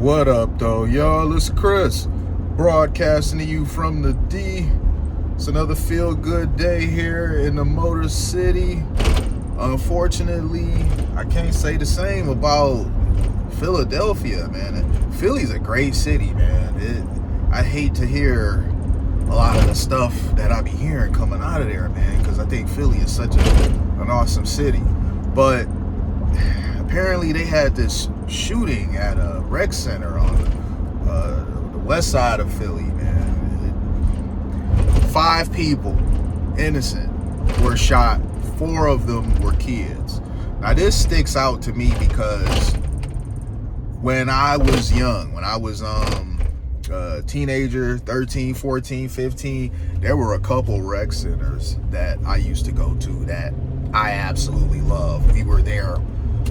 What up, though, y'all? It's Chris, broadcasting to you from the D. It's another feel-good day here in the Motor City. Unfortunately, I can't say the same about Philadelphia, man. Philly's a great city, man. I hate to hear a lot of the stuff that I be hearing coming out of there, man, because I think Philly is such an awesome city. But apparently they had this shooting at a rec center on the west side of Philly, man. 5 people, innocent, were shot. 4 of them were kids. Now this sticks out to me because when I was young, when I was a teenager, 13, 14, 15, there were a couple rec centers that I used to go to that I absolutely loved. We were there.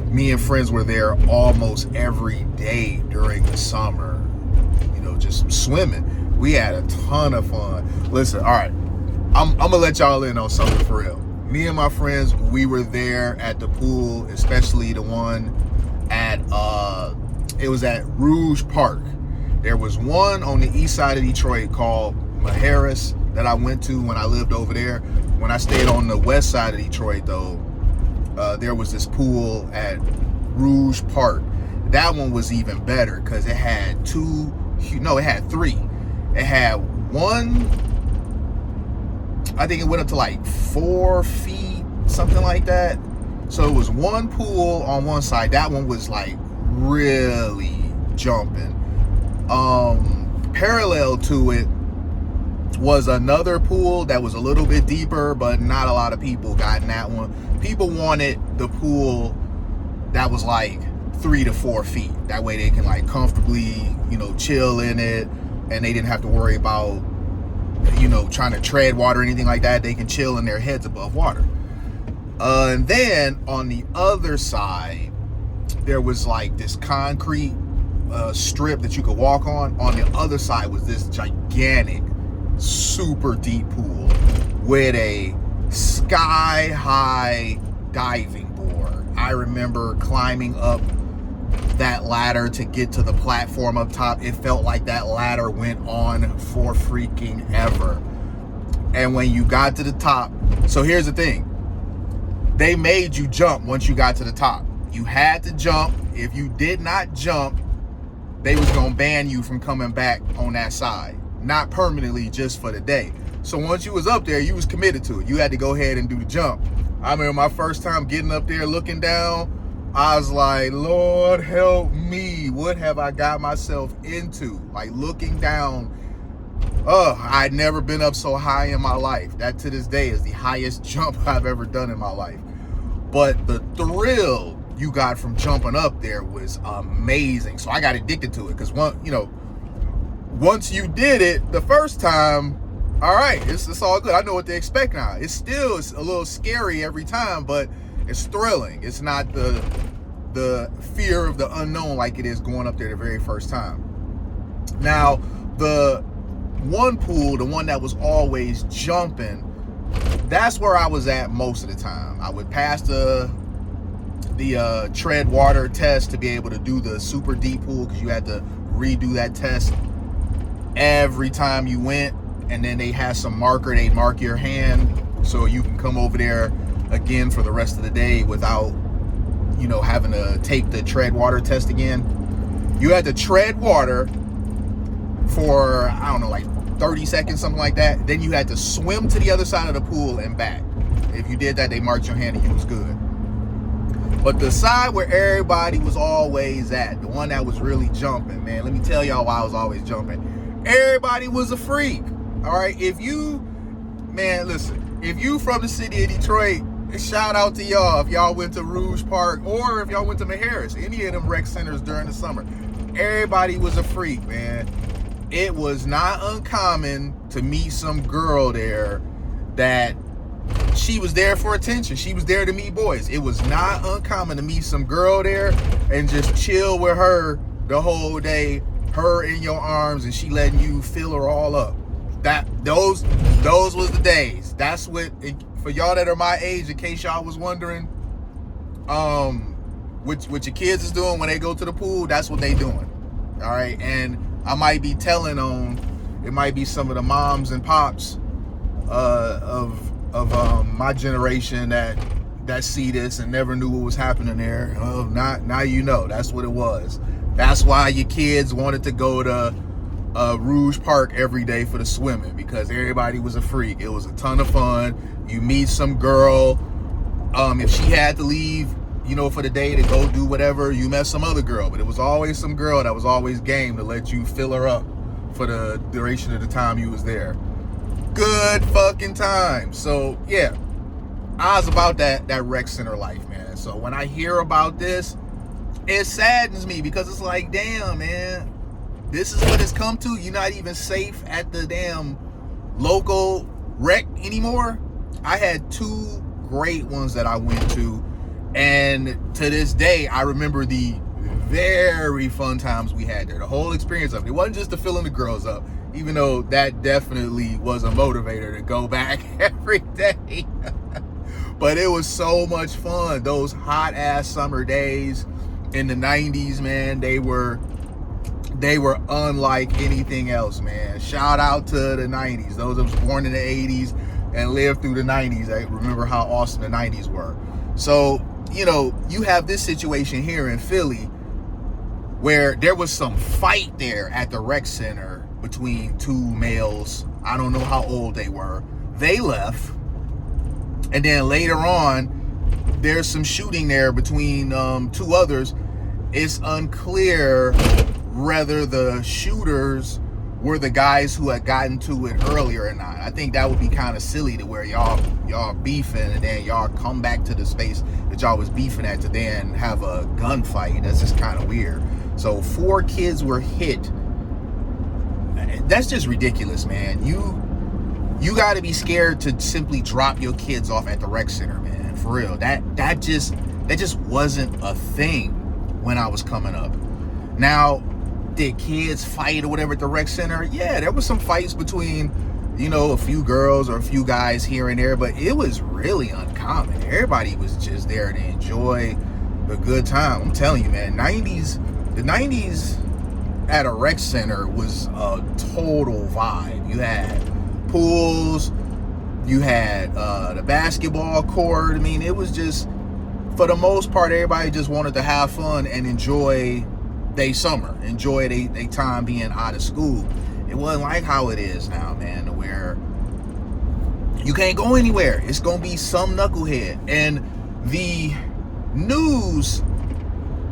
Me and friends were there almost every day during the summer, just swimming. We had a ton of fun. Listen, all right, I'm gonna let y'all in on something for real. Me and my friends, we were there at the pool, especially the one at, it was at Rouge Park. There was one on the east side of Detroit called Maharis that I went to when I lived over there. When I stayed on the west side of Detroit, though, there was this pool at Rouge Park. That one was even better because it had 3. It had one, I think it went up to like 4 feet, something like that. So it was one pool on one side. That one was like really jumping. Parallel to it was another pool that was a little bit deeper, but not a lot of people got in that one. People wanted the pool that was like 3 to 4 feet. That way they can like comfortably, chill in it, and they didn't have to worry about, trying to tread water or anything like that. They can chill in their heads above water. And then on the other side, there was like this concrete strip that you could walk on. On the other side was this gigantic, super deep pool with a sky-high diving board. I remember climbing up that ladder to get to the platform up top. It felt like that ladder went on for freaking ever. And when you got to the top, so here's the thing. They made you jump once you got to the top. You had to jump. If you did not jump, they was gonna ban you from coming back on that side. Not permanently, just for the day. So once you was up there, you was committed to it. You had to go ahead and do the jump. I remember my first time getting up there, looking down, I was like, Lord help me. What have I got myself into? Like looking down, I'd never been up so high in my life. That to this day is the highest jump I've ever done in my life. But the thrill you got from jumping up there was amazing. So I got addicted to it because once you did it the first time, all right, it's all good. I know what to expect now. It's still a little scary every time, but it's thrilling. It's not the fear of the unknown like it is going up there the very first time. Now, the one pool, the one that was always jumping, that's where I was at most of the time. I would pass the tread water test to be able to do the super deep pool because you had to redo that test every time you went. And then they had some marker, they'd mark your hand so you can come over there again for the rest of the day without, having to take the tread water test again. You had to tread water for, I don't know, like 30 seconds, something like that. Then you had to swim to the other side of the pool and back. If you did that, they marked your hand and you was good. But the side where everybody was always at, the one that was really jumping, man, let me tell y'all why I was always jumping. Everybody was a freak. All right, if you from the city of Detroit, shout out to y'all if y'all went to Rouge Park or if y'all went to Maharis, any of them rec centers during the summer. Everybody was a freak, man. It was not uncommon to meet some girl there that she was there for attention. She was there to meet boys. It was not uncommon to meet some girl there and just chill with her the whole day, her in your arms, and she letting you fill her all up. Those was the days. That's what, for y'all that are my age, in case y'all was wondering, what your kids is doing when they go to the pool, that's what they doing. All right, and I might be telling on, it might be some of the moms and pops of my generation that see this and never knew what was happening there. Oh, now you know. That's what it was. That's why your kids wanted to go to Rouge Park every day for the swimming, because everybody was a freak. It was a ton of fun. You meet some girl. If she had to leave, for the day to go do whatever, you met some other girl. But it was always some girl that was always game to let you fill her up for the duration of the time you was there. Good fucking time. So yeah, I was about that rec center life, man. So when I hear about this, it saddens me, because it's like, damn, man, this is what it's come to. You're not even safe at the damn local rec anymore. I had 2 great ones that I went to, and to this day I remember the very fun times we had there. The whole experience of it. It wasn't just the filling the girls up, even though that definitely was a motivator to go back every day. But it was so much fun. Those hot ass summer days in the 90s, man, they were unlike anything else, man. Shout out to the 90s. Those of us born in the 80s and lived through the 90s, I remember how awesome the 90s were. So, you have this situation here in Philly where there was some fight there at the rec center between 2 males. I don't know how old they were. They left. And then later on, there's some shooting there between 2 others. It's unclear whether the shooters were the guys who had gotten to it earlier or not. I think that would be kind of silly to where y'all beefing and then y'all come back to the space that y'all was beefing at to then have a gunfight. That's just kind of weird. So 4 kids were hit. That's just ridiculous, man. You got to be scared to simply drop your kids off at the rec center, man. For real. That just wasn't a thing when I was coming up. Now, did kids fight or whatever at the rec center? Yeah, there was some fights between, a few girls or a few guys here and there, but it was really uncommon. Everybody was just there to enjoy the good time. I'm telling you, man, the 90s at a rec center was a total vibe. You had pools, you had the basketball court. I mean, it was just, for the most part, everybody just wanted to have fun and enjoy their summer, enjoy their time being out of school. It wasn't like how it is now, man, where you can't go anywhere. It's gonna be some knucklehead. And the news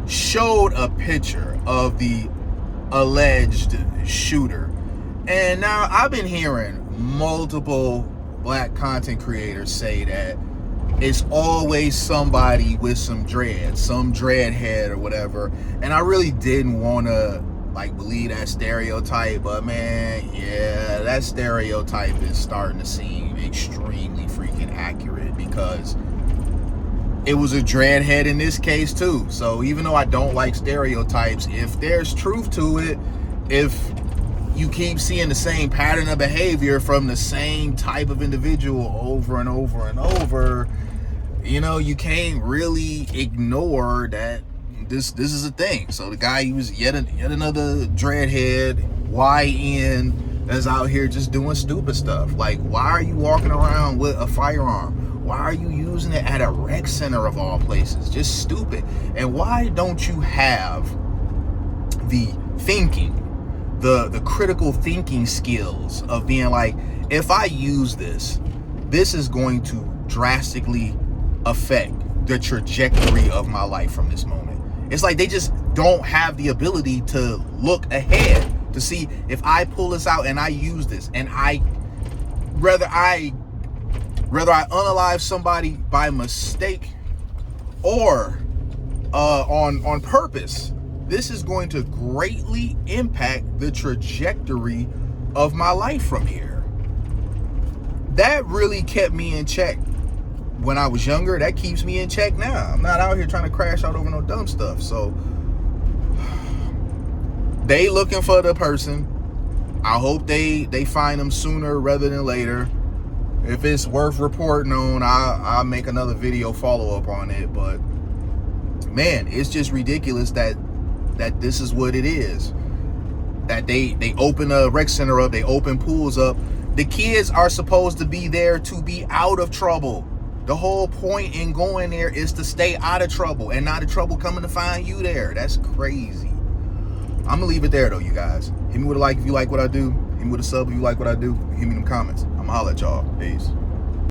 showed a picture of the alleged shooter. And now I've been hearing multiple black content creators say that it's always somebody with some dreads, some dreadhead or whatever. And I really didn't want to believe that stereotype, but man, yeah, that stereotype is starting to seem extremely freaking accurate, because it was a dreadhead in this case too. So even though I don't like stereotypes, if there's truth to it, if you keep seeing the same pattern of behavior from the same type of individual over and over and over, you can't really ignore that this is a thing. So the guy, he was yet another dreadhead, YN, that's out here just doing stupid stuff. Like, why are you walking around with a firearm? Why are you using it at a rec center of all places? Just stupid. And why don't you have the thinking, the critical thinking skills of being like, if I use this is going to drastically affect the trajectory of my life from this moment. It's like they just don't have the ability to look ahead to see, if I pull this out and I use this, and whether I unalive somebody by mistake or on purpose, this is going to greatly impact the trajectory of my life from here. That really kept me in check when I was younger. That keeps me in check now. I'm not out here trying to crash out over no dumb stuff. So they looking for the person. I hope they find them sooner rather than later. If it's worth reporting on, I'll make another video follow up on it. But man, it's just ridiculous that this is what it is. that they open a rec center up, they open pools up. The kids are supposed to be there to be out of trouble. The whole point in going there is to stay out of trouble and not the trouble coming to find you there. That's crazy. I'm gonna leave it there though, you guys. Hit me with a like if you like what I do. Hit me with a sub if you like what I do. Hit me in the comments. I'm gonna holler at y'all. Peace.